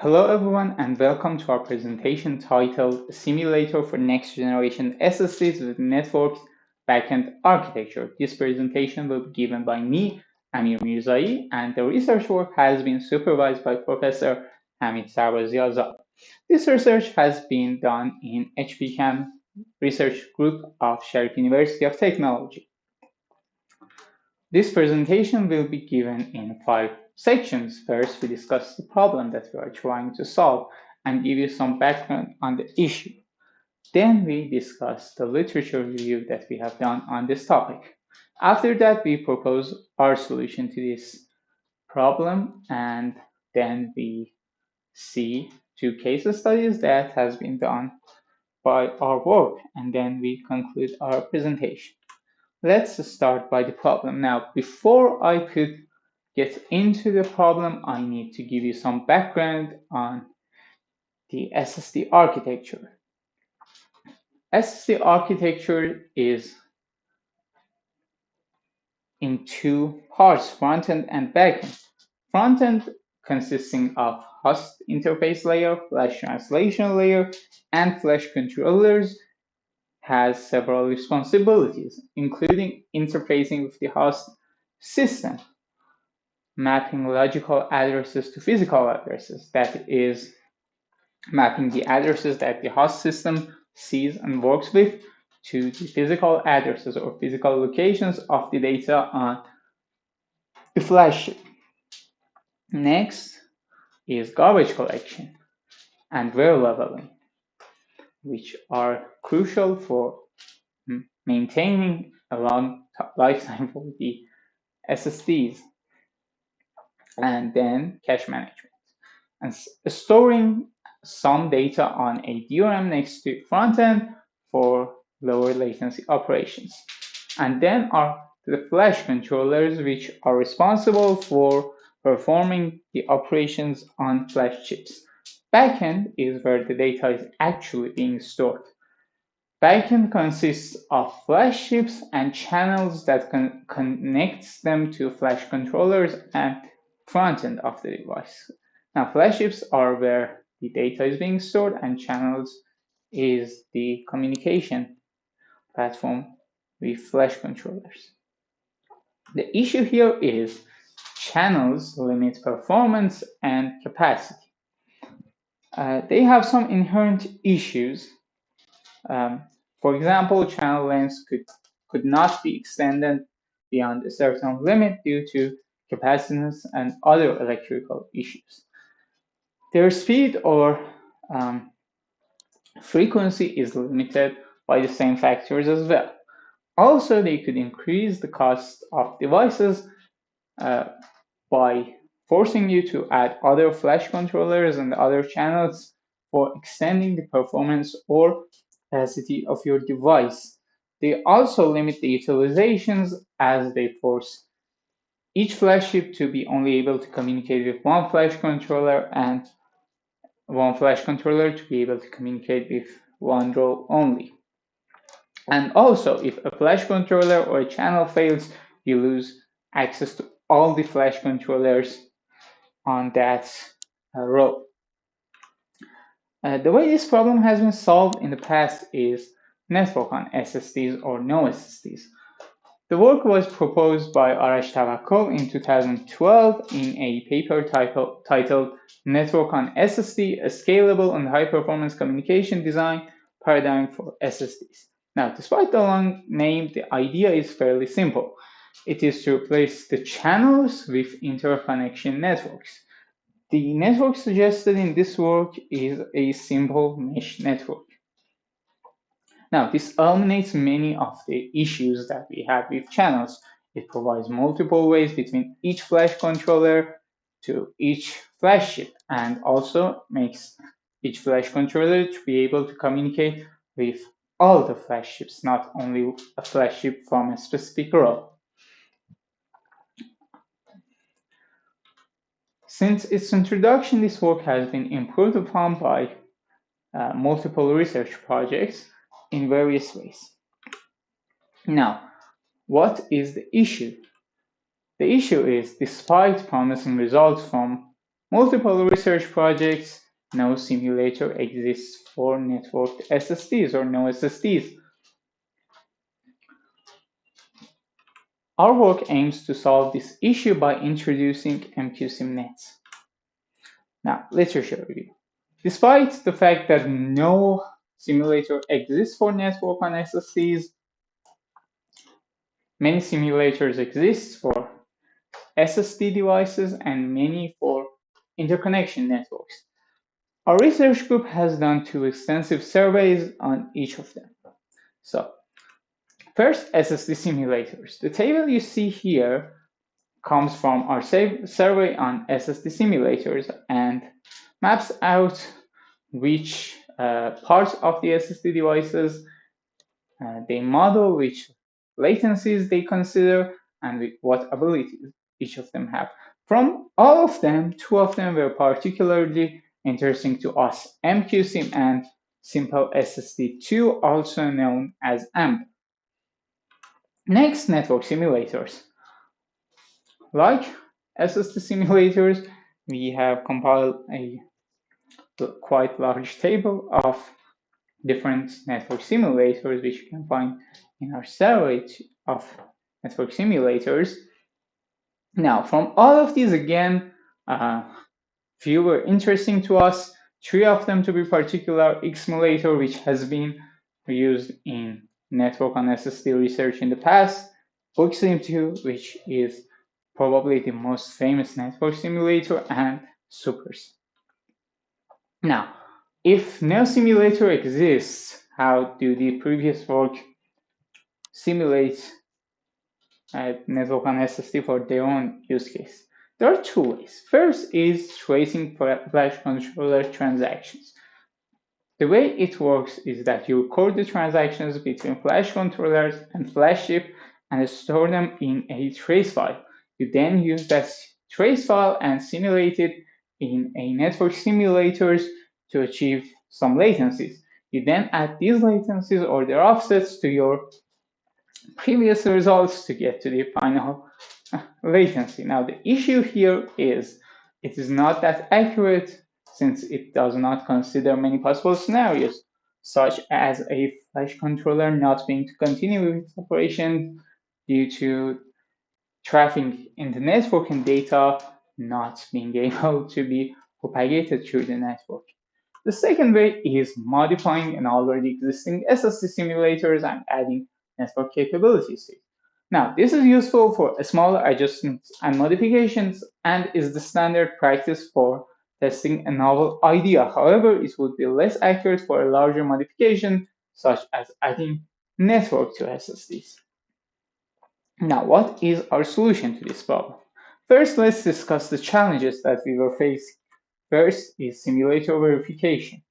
Hello everyone and welcome to our presentation titled Simulator for Next Generation SSDs with Networked Backend Architecture. This presentation will be given by me, Amir Mirzai, and the research work has been supervised by Professor Hamid Sarbazi Azad. This research has been done in HPCAM research group of Sharif University of Technology. This presentation will be given in 5 sections. First, we discuss the problem that we are trying to solve and give you some background on the issue. Then we discuss the literature review that we have done on this topic. After that, we propose our solution to this problem, and then we see 2 case studies that has been done by our work, and then we conclude our presentation. Let's start by the problem. Now, before I could get into the problem, I need to give you some background on the SSD architecture. SSD architecture is in 2 parts, front-end and back-end. Front-end consisting of host interface layer, flash translation layer, and flash controllers has several responsibilities, including interfacing with the host system, mapping logical addresses to physical addresses, that is, mapping the addresses that the host system sees and works with to the physical addresses or physical locations of the data on the flash chip. Next is garbage collection and wear leveling, which are crucial for maintaining a long lifetime for the SSDs. And then cache management and storing some data on a DRAM next to front end for lower latency operations. And then are the flash controllers, which are responsible for performing the operations on flash chips. Backend is where the data is actually being stored. Backend consists of flash chips and channels that connects them to flash controllers and front end of the device. Now, flash chips are where the data is being stored, and channels is the communication platform with flash controllers. The issue here is channels limit performance and capacity. They have some inherent issues. For example, channel lengths could not be extended beyond a certain limit due to capacitance and other electrical issues. Their speed or frequency is limited by the same factors as well. Also, they could increase the cost of devices by forcing you to add other flash controllers and other channels for extending the performance or capacity of your device. They also limit the utilizations as they force each flash chip to be only able to communicate with one flash controller and one flash controller to be able to communicate with one row only. And also, if a flash controller or a channel fails, you lose access to all the flash controllers on that row. The way this problem has been solved in the past is network on SSDs or no SSDs. The work was proposed by Arash Tawakkol in 2012 in a paper titled Network on SSD, a scalable and high-performance communication design paradigm for SSDs. Now, despite the long name, the idea is fairly simple. It is to replace the channels with interconnection networks. The network suggested in this work is a simple mesh network. Now, this eliminates many of the issues that we have with channels. It provides multiple ways between each flash controller to each flash chip, and also makes each flash controller to be able to communicate with all the flash chips, not only a flash chip from a specific row. Since its introduction, this work has been improved upon by multiple research projects in various ways. Now, what is the issue? The issue is, despite promising results from multiple research projects. No simulator exists for networked SSDs or no SSDs. Our work aims to solve this issue by introducing MQSIM nets. Now, literature review. Despite the fact that no simulator exists for network on SSDs, many simulators exist for SSD devices and many for interconnection networks. Our research group has done 2 extensive surveys on each of them. So, first, SSD simulators. The table you see here comes from our survey on SSD simulators and maps out which parts of the SSD devices they model, which latencies they consider, and what abilities each of them have. From all of them, 2 of them were particularly interesting to us, MQSIM and Simple SSD2, also known as AMP. Next, network simulators. Like SSD simulators, we have compiled a quite large table of different network simulators, which you can find in our survey of network simulators. Now, from all of these, again, few were interesting to us. 3 of them to be particular: Xmulator, which has been used in network on SSD research in the past; BookSim2, which is probably the most famous network simulator; and Supers. Now, if no simulator exists, how do the previous work simulate a network on SSD for their own use case? There are 2 ways. First is tracing flash controller transactions. The way it works is that you record the transactions between flash controllers and flash chip and store them in a trace file. You then use that trace file and simulate it in a network simulators to achieve some latencies. You then add these latencies or their offsets to your previous results to get to the final latency. Now, the issue here is it is not that accurate since it does not consider many possible scenarios, such as a flash controller not being to continue with its operation due to traffic in the network and data not being able to be propagated through the network. The second way is modifying an already existing SSD simulators and adding network capabilities to it. Now, this is useful for smaller adjustments and modifications and is the standard practice for testing a novel idea. However, it would be less accurate for a larger modification, such as adding network to SSDs. Now, what is our solution to this problem? First, let's discuss the challenges that we were facing. First is simulator verification.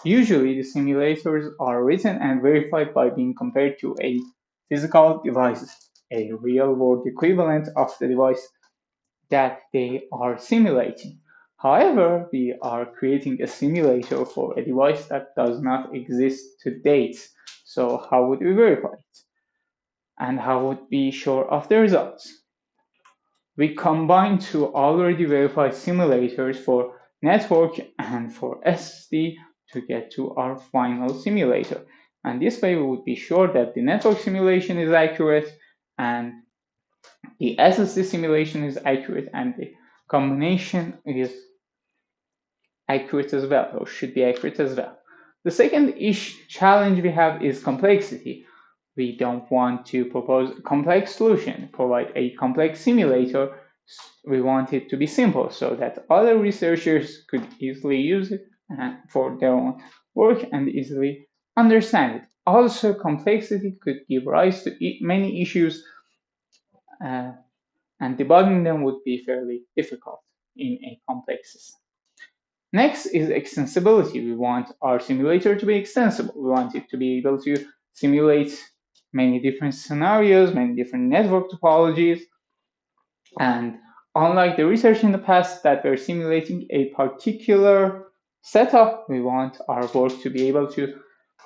Usually, the simulators are written and verified by being compared to a physical device, a real-world equivalent of the device that they are simulating. However, we are creating a simulator for a device that does not exist to date. So how would we verify it? And how would we be sure of the results? We combine 2 already verified simulators for network and for SSD to get to our final simulator. And this way we would be sure that the network simulation is accurate and the SSD simulation is accurate and the combination is accurate as well, or should be accurate as well. The second challenge we have is complexity. We don't want to propose a complex solution, provide a complex simulator. We want it to be simple so that other researchers could easily use it for their own work and easily understand it. Also, complexity could give rise to many issues, and debugging them would be fairly difficult in a complex system. Next is extensibility. We want our simulator to be extensible. We want it to be able to simulate many different scenarios, many different network topologies. And unlike the research in the past that were simulating a particular setup, we want our work to be able to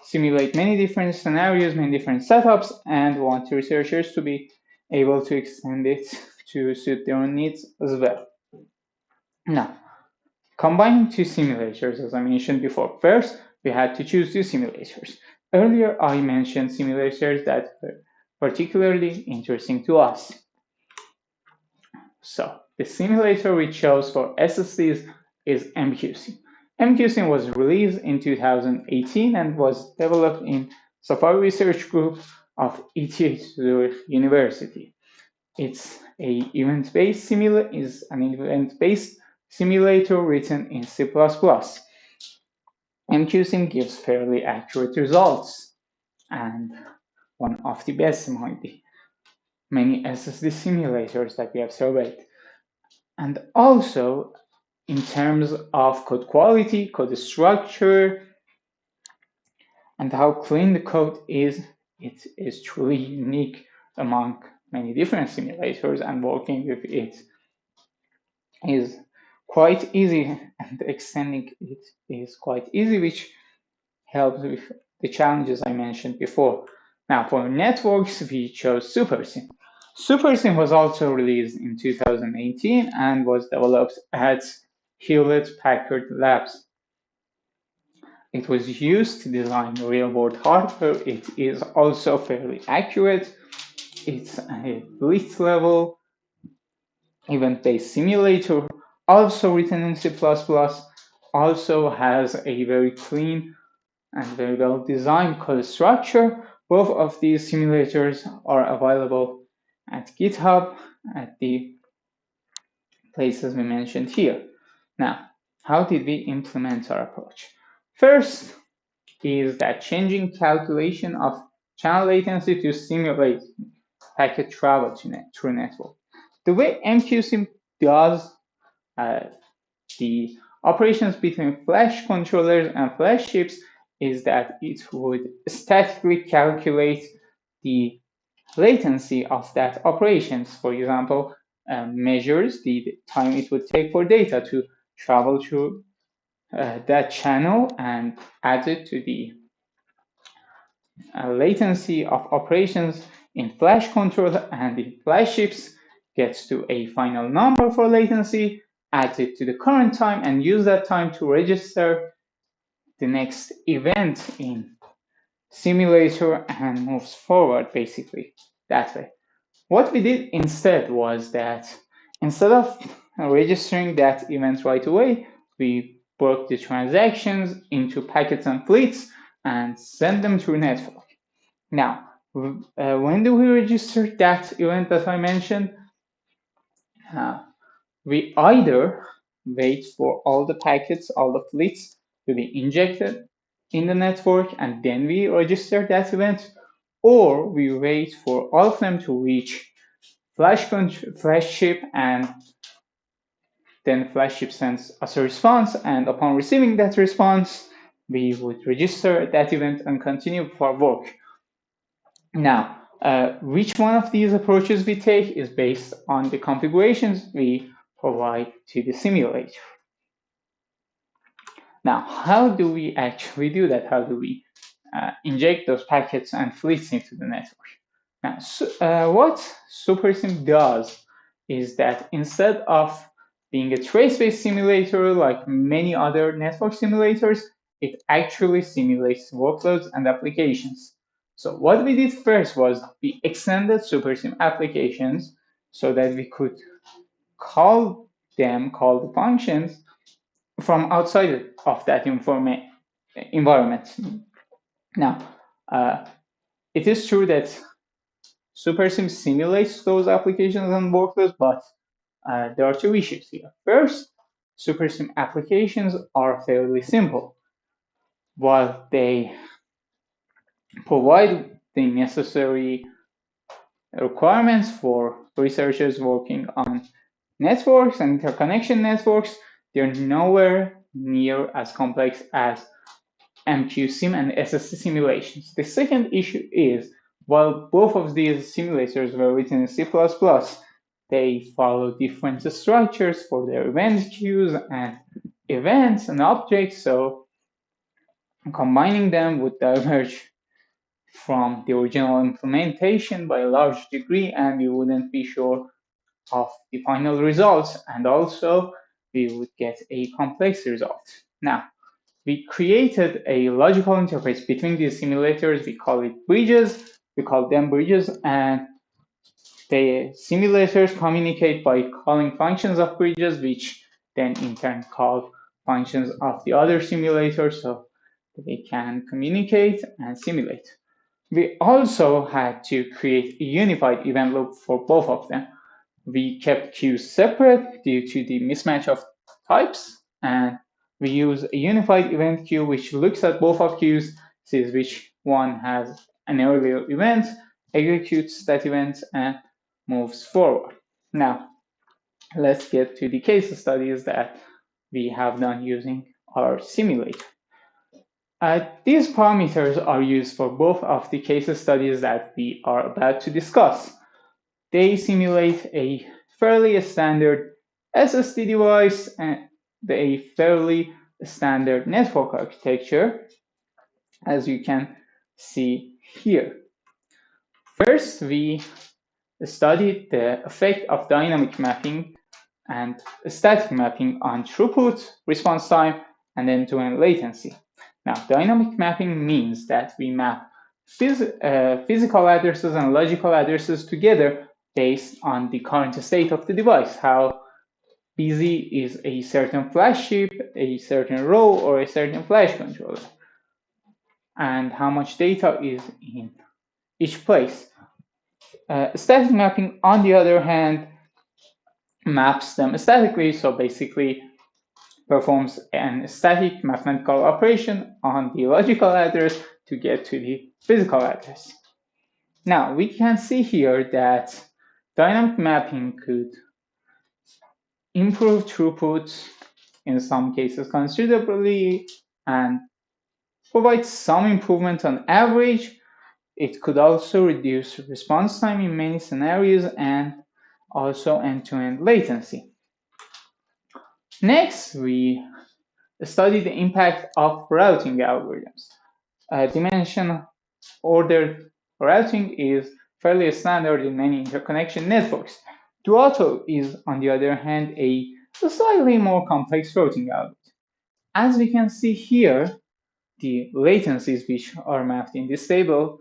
simulate many different scenarios, many different setups, and want researchers to be able to extend it to suit their own needs as well. Now, Combining two simulators, as I mentioned before. First, we had to choose two simulators. Earlier, I mentioned simulators that were particularly interesting to us. So, the simulator we chose for SSDs is MQSim. MQSim was released in 2018 and was developed in Safari Research Group of ETH Zurich University. It's an event-based simulator written in C++. MQSim gives fairly accurate results and one of the best among the many SSD simulators that we have surveyed. And also, in terms of code quality, code structure, and how clean the code is, it is truly unique among many different simulators, and working with it is quite easy, and extending it is quite easy, which helps with the challenges I mentioned before. Now, for networks, we chose SuperSim. SuperSim was also released in 2018 and was developed at Hewlett-Packard Labs. It was used to design real-world hardware. It is also fairly accurate. It's a blitz level event-based simulator, also written in C++, also has a very clean and very well designed code structure. Both of these simulators are available at GitHub at the places we mentioned here. Now, how did we implement our approach? First is that changing calculation of channel latency to simulate packet travel through network. The way MQSim does the operations between flash controllers and flash chips is that it would statically calculate the latency of that operations. For example, measures the time it would take for data to travel through that channel and adds it to the latency of operations in flash controller, and the flash chips gets to a final number for latency, adds it to the current time, and use that time to register the next event in simulator and moves forward basically that way. What we did instead was that instead of registering that event right away, we broke the transactions into packets and fleets and sent them through network. Now, when do we register that event that I mentioned? We either wait for all the packets, all the fleets to be injected in the network, and then we register that event, or we wait for all of them to reach flash chip, and then flash chip sends us a response, and upon receiving that response, we would register that event and continue for work. Now, which one of these approaches we take is based on the configurations we provide to the simulator. Now, how do we actually do that? How do we inject those packets and fleets into the network? Now, what SuperSim does is that instead of being a trace-based simulator like many other network simulators, it actually simulates workloads and applications. So what we did first was we extended SuperSim applications so that we could call the functions from outside of that environment. Now, it is true that SuperSim simulates those applications and workloads, but there are two issues here. First, SuperSim applications are fairly simple. While they provide the necessary requirements for researchers working on networks and interconnection networks, they're nowhere near as complex as MQSim and SSD simulations. The second issue is, while both of these simulators were written in C++, they follow different structures for their event queues and events and objects, so combining them would diverge from the original implementation by a large degree, and we wouldn't be sure of the final results. And also, we would get a complex result. Now, we created a logical interface between these simulators. We call it bridges. We call them bridges, and the simulators communicate by calling functions of bridges, which then in turn call functions of the other simulators, so they can communicate and simulate. We also had to create a unified event loop for both of them. We kept queues separate due to the mismatch of types, and we use a unified event queue which looks at both of queues, sees which one has an earlier event, executes that event, and moves forward. Now, let's get to the case studies that we have done using our simulator. These parameters are used for both of the case studies that we are about to discuss. They simulate a fairly standard SSD device and a fairly standard network architecture, as you can see here. First, we studied the effect of dynamic mapping and static mapping on throughput, response time, and end-to-end latency. Now, dynamic mapping means that we map physical addresses and logical addresses together based on the current state of the device, how busy is a certain flash chip, a certain row, or a certain flash controller, and how much data is in each place. Static mapping, on the other hand, maps them statically, so basically performs an static mathematical operation on the logical address to get to the physical address. Now, we can see here that dynamic mapping could improve throughput in some cases considerably and provide some improvement on average. It could also reduce response time in many scenarios and also end-to-end latency. Next, we study the impact of routing algorithms. Dimension ordered routing is fairly standard in many interconnection networks. Duato is, on the other hand, a slightly more complex routing algorithm. As we can see here, the latencies which are mapped in this table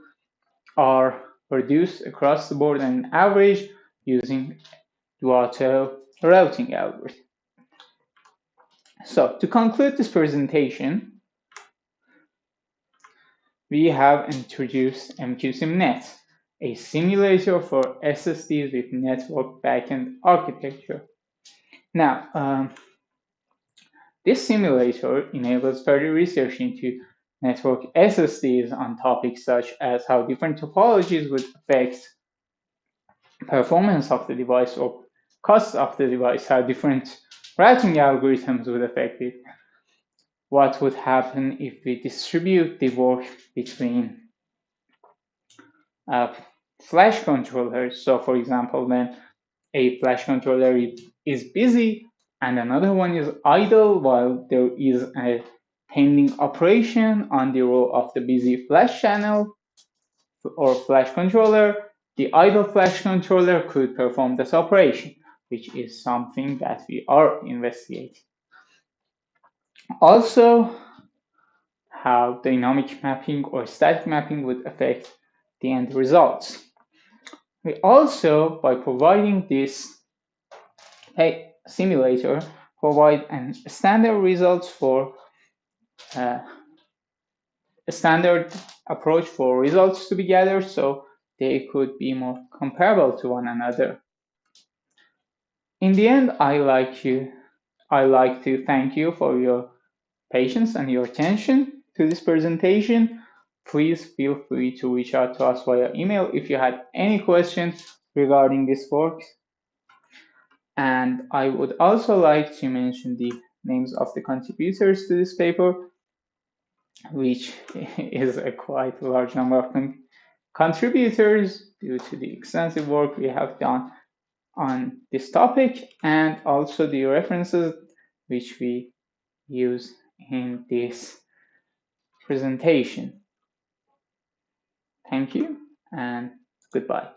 are reduced across the board on average using Duato routing algorithm. So to conclude this presentation, we have introduced MQSimNet, a simulator for SSDs with network backend architecture. Now, this simulator enables further research into network SSDs on topics such as how different topologies would affect performance of the device or cost of the device, how different routing algorithms would affect it, what would happen if we distribute the work between flash controllers. So for example, when a flash controller is busy and another one is idle while there is a pending operation on the row of the busy flash channel or flash controller, the idle flash controller could perform this operation, which is something that we are investigating. Also, how dynamic mapping or static mapping would affect the end results. We also, by providing this simulator, provide standard results for a standard approach for results to be gathered, so they could be more comparable to one another. In the end, I like to thank you for your patience and your attention to this presentation. Please feel free to reach out to us via email if you had any questions regarding this work. And I would also like to mention the names of the contributors to this paper, which is a quite large number of contributors due to the extensive work we have done on this topic, and also the references which we use in this presentation. Thank you and goodbye.